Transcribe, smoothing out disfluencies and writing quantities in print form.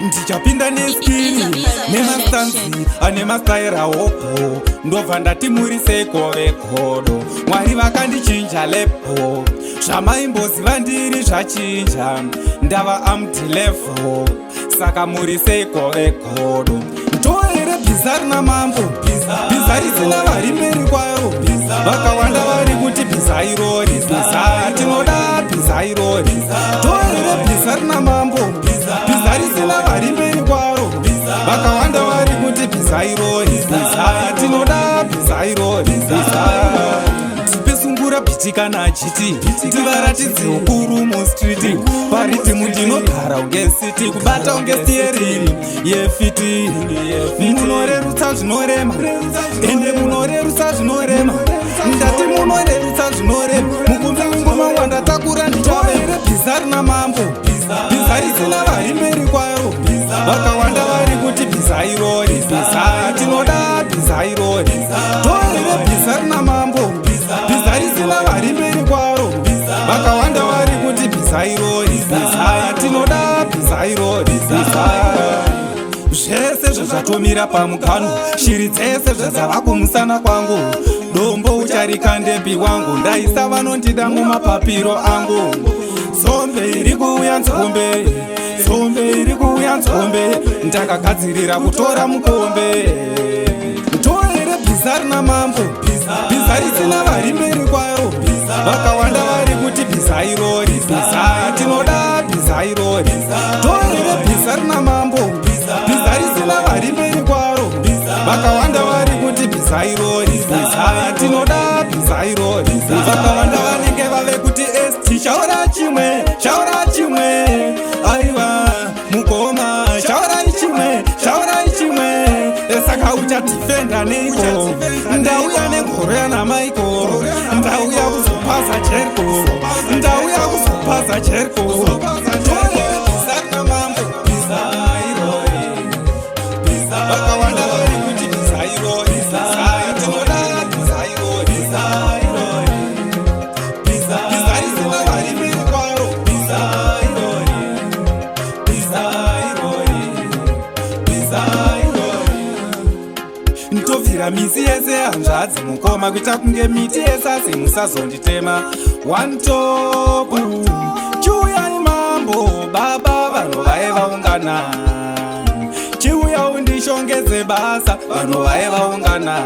ndichapinda neskini nemastanzi ane mastaira wopo ndobva ndati murise gove godo. Mwari vakandichinja lepo zvamaimboziva ndiri zvachinja ndava amtilevo saka murise gove godo. Ndoere bhiza rina mambo bhiza risina vari mberi kwaro vakawanda vari kuti bhiza irori bhiza tinoda bhiza irori. Ndoere bhiza rina mambo bhiza risina vari mberi kwaro vakawanda vari kuti bhiza irori bhiza tinoda bhiza irori bhiza. Tipesungura bhitikana achiti tivaratidze ukuru mustriti paritimu ndinogara unge siti kubata unge steering yefiti. Munorerutsa zvinorema ende munorerutsa zvinorema ndati munorerutsa zvinorema mukunzi ngoma wandatakura nditovere bhiza rina mambo bhiza risina vari mberi kwaro vakawanda vari kuti bhiza irori bhiza tinoda bhiza irori. Tovere bhiza rina mambo bhiza risina vari mberi kwaro vakawanda vari kuti bhiza irori bhiza tinoda bhiza irori bhiza. Zvese zvezvatomira pamukano shiri dzese zvadzava kumusana kwangu dombo ucharikandembi wangu ndaisa vanondida mumapapiro angu. Nzombe iri kuuya nzombe nzombe iri kuuya nzombe ndakagadzirira kutora mukombe. Ndoere bhiza rina mambo bhiza risina vari mberi kwaro vakawanda vari kuti bhiza irori bhiza tinoda bhiza irori. Ndoere bhiza rina mambo bhiza risina vari mberi kwaro vakawanda vari kuti bhiza irori bhiza tinoda bhiza irori. Vakawanda vanenge vave kuti st shaura chimwe aiwa mukoma shaurai chimwe saka uchatifenda neiko ndauya nengoro yanamaiko ndauya kuzopasa jeriko ndauya kuzopasa jeriko. Vakawanda vari kuti bhiza irori tinoda bhiza irori bhiza risina vari mberi kwaro bhiza irori. Ndobvira misi yese hanzvadzi mukoma kuita kunge miti yesasi musazonditema. One top chiuyai mambo baba vanhu vaivaungana chiuya undishongedze basa vanhu vaivaungana.